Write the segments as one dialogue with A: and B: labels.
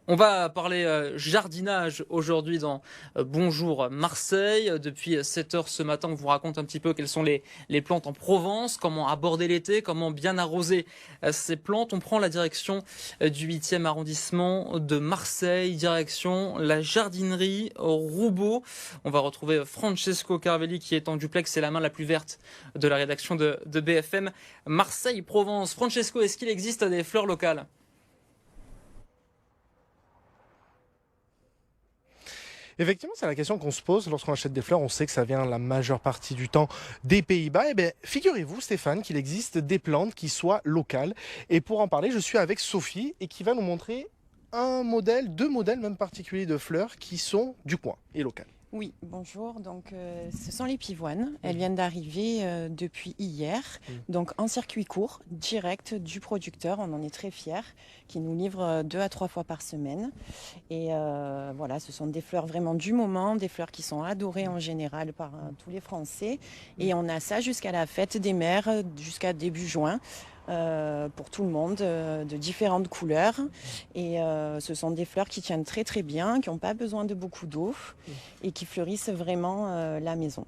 A: On va parler jardinage aujourd'hui dans Bonjour Marseille. Depuis 7 heures ce matin, on vous raconte un petit peu quelles sont les plantes en Provence, comment aborder l'été, comment bien arroser ces plantes. On prend la direction du 8e arrondissement de Marseille, direction la jardinerie Roubaud. On va retrouver Francesco Carvelli qui est en duplex, c'est la main la plus verte de la rédaction de BFM Marseille-Provence. Francesco, est-ce qu'il existe des fleurs locales ?
B: Effectivement, c'est la question qu'on se pose lorsqu'on achète des fleurs. On sait que ça vient la majeure partie du temps des Pays-Bas. Eh bien, figurez-vous, Stéphane, qu'il existe des plantes qui soient locales. Et pour en parler, je suis avec Sophie et qui va nous montrer un modèle, deux modèles même particuliers de fleurs qui sont du coin et locales.
C: Oui, bonjour. Donc, ce sont les pivoines. Elles viennent d'arriver depuis hier. Donc, en circuit court, direct du producteur. On en est très fiers, qui nous livre 2 à 3 fois par semaine. Et voilà, ce sont des fleurs vraiment du moment, des fleurs qui sont adorées en général par tous les Français. Et on a ça jusqu'à la fête des mères, jusqu'à début juin. Pour tout le monde, de différentes couleurs. Et ce sont des fleurs qui tiennent très très bien, qui n'ont pas besoin de beaucoup d'eau et qui fleurissent vraiment la maison.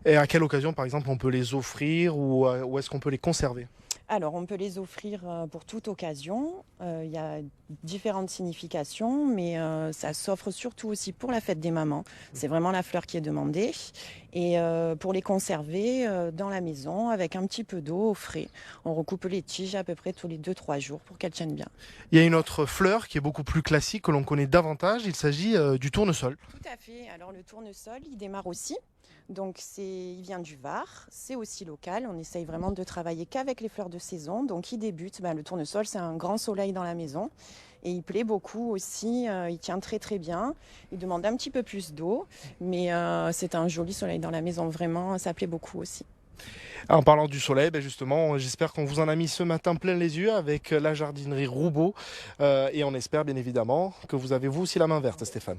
B: Et à quelle occasion, par exemple, on peut les offrir ou est-ce qu'on peut les conserver ?
C: Alors, on peut les offrir pour toute occasion. Il y a différentes significations, mais ça s'offre surtout aussi pour la fête des mamans. C'est vraiment la fleur qui est demandée. Et pour les conserver dans la maison avec un petit peu d'eau au frais. On recoupe les tiges à peu près tous les 2-3 jours pour qu'elles tiennent bien.
B: Il y a une autre fleur qui est beaucoup plus classique, que l'on connaît davantage. Il s'agit du tournesol.
C: Tout à fait. Alors, le tournesol, il démarre aussi. Donc il vient du Var, c'est aussi local. On essaye vraiment de travailler qu'avec les fleurs de saison. Donc il débute, le tournesol c'est un grand soleil dans la maison et il plaît beaucoup aussi, il tient très très bien. Il demande un petit peu plus d'eau, mais c'est un joli soleil dans la maison, vraiment, ça plaît beaucoup aussi.
B: En parlant du soleil, justement, j'espère qu'on vous en a mis ce matin plein les yeux avec la jardinerie Roubaud et on espère bien évidemment que vous avez vous aussi la main verte, Stéphane.